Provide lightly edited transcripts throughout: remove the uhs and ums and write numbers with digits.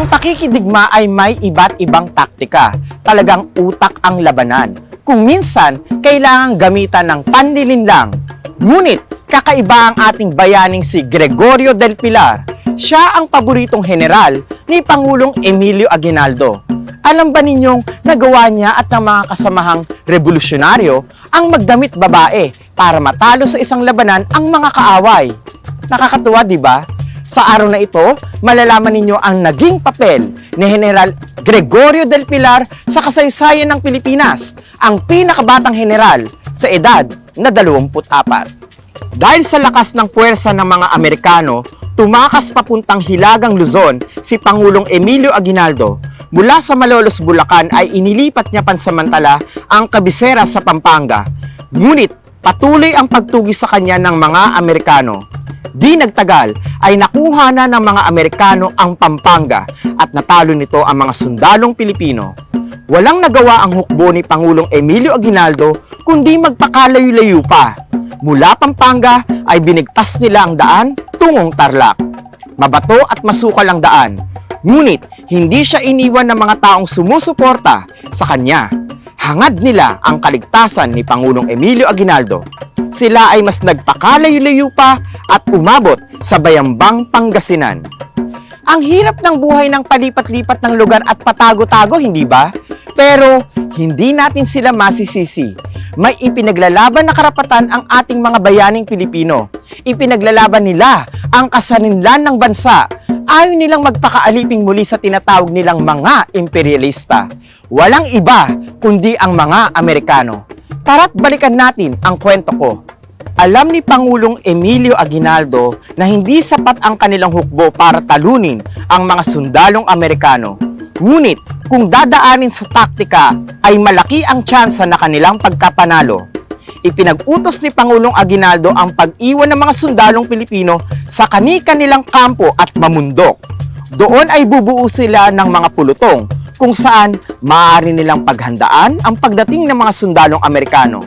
Ang pakikidigma ay may iba't ibang taktika. Talagang utak ang labanan. Kung minsan, kailangang gamitan ng panlilinlang. Ngunit, kakaiba ang ating bayaning si Gregorio del Pilar. Siya ang paboritong general ni Pangulong Emilio Aguinaldo. Alam ba ninyong nagawa niya at ng mga kasamahang revolusyonaryo ang magdamit babae para matalo sa isang labanan ang mga kaaway? Nakakatuwa, di ba? Sa araw na ito, malalaman ninyo ang naging papel ni General Gregorio del Pilar sa kasaysayan ng Pilipinas, ang pinakabatang general sa edad na 24. Dahil sa lakas ng puwersa ng mga Amerikano, tumakas papuntang Hilagang Luzon si Pangulong Emilio Aguinaldo. Mula sa Malolos, Bulacan ay inilipat niya pansamantala ang kabisera sa Pampanga. Ngunit patuloy ang pagtugi sa kanya ng mga Amerikano. Di nagtagal ay nakuha na ng mga Amerikano ang Pampanga at natalo nito ang mga sundalong Pilipino. Walang nagawa ang hukbo ni Pangulong Emilio Aguinaldo kundi magpakalayo-layo pa. Mula Pampanga ay binigtas nila ang daan tungong Tarlac. Mabato at masukal ang daan. Ngunit hindi siya iniwan ng mga taong sumusuporta sa kanya. Hangad nila ang kaligtasan ni Pangulong Emilio Aguinaldo. Sila ay mas nagpakalayo-layo pa at umabot sa Bayambang, Pangasinan. Ang hirap ng buhay ng palipat-lipat ng lugar at patago-tago, hindi ba? Pero hindi natin sila masisisi. May ipinaglalaban na karapatan ang ating mga bayaning Pilipino. Ipinaglalaban nila ang kasarinlan ng bansa. Ayaw nilang magpakaaliping muli sa tinatawag nilang mga imperialista. Walang iba kundi ang mga Amerikano. Tara't balikan natin ang kwento ko. Alam ni Pangulong Emilio Aguinaldo na hindi sapat ang kanilang hukbo para talunin ang mga sundalong Amerikano. Ngunit kung dadaanin sa taktika ay malaki ang tsansa na kanilang pagkapanalo. Ipinag-utos ni Pangulong Aguinaldo ang pag-iwan ng mga sundalong Pilipino sa kani-kanilang kampo at mamundok. Doon ay bubuo sila ng mga pulutong kung saan maaari nilang paghandaan ang pagdating ng mga sundalong Amerikano.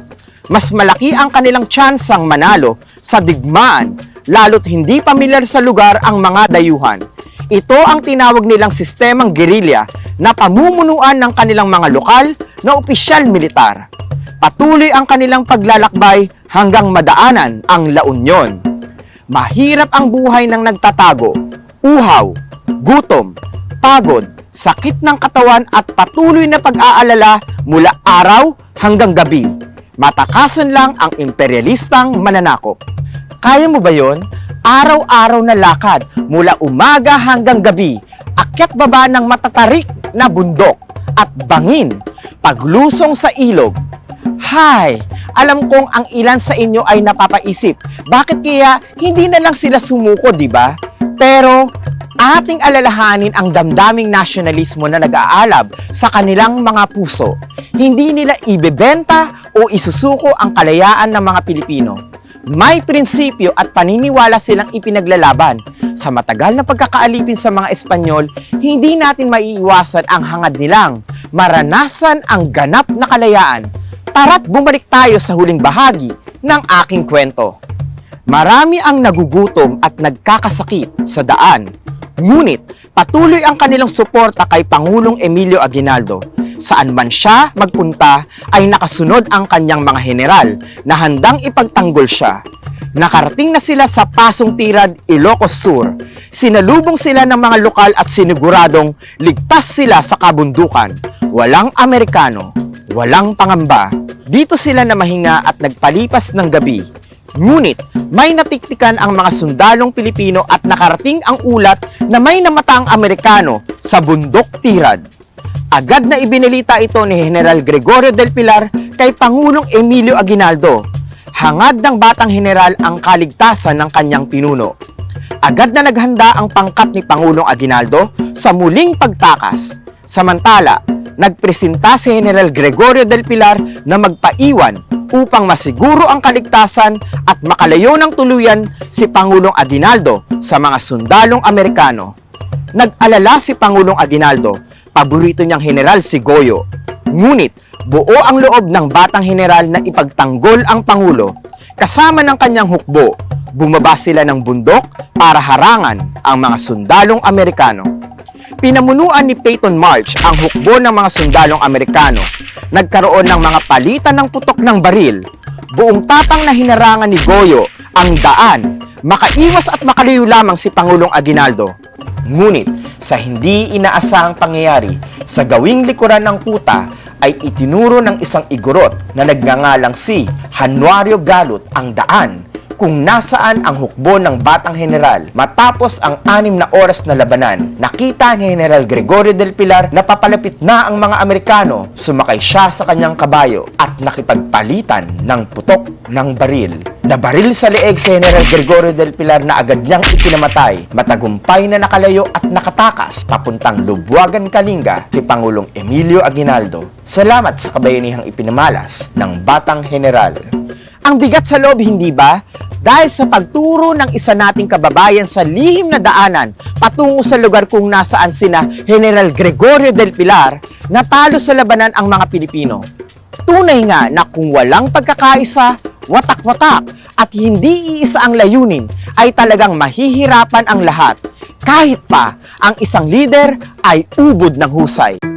Mas malaki ang kanilang tsansang manalo sa digmaan, lalo't hindi pamilyar sa lugar ang mga dayuhan. Ito ang tinawag nilang sistemang guerrilla na pamumunuan ng kanilang mga lokal na opisyal militar. Patuloy ang kanilang paglalakbay hanggang madaanan ang La Union. Mahirap ang buhay ng nagtatago, uhaw, gutom, pagod, sakit ng katawan at patuloy na pag-aalala mula araw hanggang gabi. Matakasan lang ang imperialistang mananakop. Kaya mo ba yon? Araw-araw na lakad mula umaga hanggang gabi, akyat baba ng matatarik na bundok at bangin, paglusong sa ilog. Hay, alam kong ang ilan sa inyo ay napapaisip, bakit kaya hindi na lang sila sumuko, di ba? Pero ating alalahanin ang damdaming nasyonalismo na nag-aalab sa kanilang mga puso. Hindi nila ibebenta o isusuko ang kalayaan ng mga Pilipino. May prinsipyo at paniniwala silang ipinaglalaban. Sa matagal na pagkakaalipin sa mga Espanyol, hindi natin maiiwasan ang hangad nilang maranasan ang ganap na kalayaan. Tara't bumalik tayo sa huling bahagi ng aking kwento. Marami ang nagugutom at nagkakasakit sa daan. Ngunit patuloy ang kanilang suporta kay Pangulong Emilio Aguinaldo. Saan man siya magpunta ay nakasunod ang kanyang mga general na handang ipagtanggol siya. Nakarating na sila sa Pasong Tirad, Ilocos Sur. Sinalubong sila ng mga lokal at siniguradong ligtas sila sa kabundukan. Walang Amerikano, walang pangamba. Dito sila na mahinga at nagpalipas ng gabi. Ngunit may natiktikan ang mga sundalong Pilipino at nakarating ang ulat na may namatang Amerikano sa bundok Tirad. Agad na ibinalita ito ni General Gregorio del Pilar kay Pangulong Emilio Aguinaldo. Hangad ng batang general ang kaligtasan ng kanyang pinuno. Agad na naghanda ang pangkat ni Pangulong Aguinaldo sa muling pagtakas. Samantala, nagpresenta si General Gregorio del Pilar na magpaiwan upang masiguro ang kaligtasan at makalayo ng tuluyan si Pangulong Aguinaldo sa mga sundalong Amerikano. Nag-alala si Pangulong Aguinaldo, paborito niyang general si Goyo. Ngunit buo ang loob ng batang general na ipagtanggol ang Pangulo. Kasama ng kanyang hukbo, bumaba sila ng bundok para harangan ang mga sundalong Amerikano. Pinamunuan ni Peyton March ang hukbo ng mga sundalong Amerikano. Nagkaroon ng mga palitan ng putok ng baril. Buong tapang na hinarangan ni Goyo ang daan. Makaiwas at makalayo lamang si Pangulong Aguinaldo. Ngunit sa hindi inaasahang pangyayari, sa gawing likuran ng kuta ay itinuro ng isang igorot na nagngangalang si Januario Galut ang daan kung nasaan ang hukbo ng batang general. Matapos ang 6 na oras na labanan, nakita ni General Gregorio del Pilar na papalapit na ang mga Amerikano. Sumakay siya sa kanyang kabayo at nakipagpalitan ng putok ng baril. Nabaril sa leeg si General Gregorio del Pilar na agad niyang ikinamatay. Matagumpay na nakalayo at nakatakas papuntang Lubuagan, Kalinga si Pangulong Emilio Aguinaldo. Salamat sa kabayanihang ipinamalas ng batang general. Ang bigat sa loob, hindi ba? Dahil sa pagturo ng isa nating kababayan sa lihim na daanan patungo sa lugar kung nasaan sina General Gregorio del Pilar, natalo sa labanan ang mga Pilipino. Tunay nga na kung walang pagkakaisa, watak-watak at hindi iisa ang layunin, ay talagang mahihirapan ang lahat. Kahit pa ang isang leader ay ubod ng husay.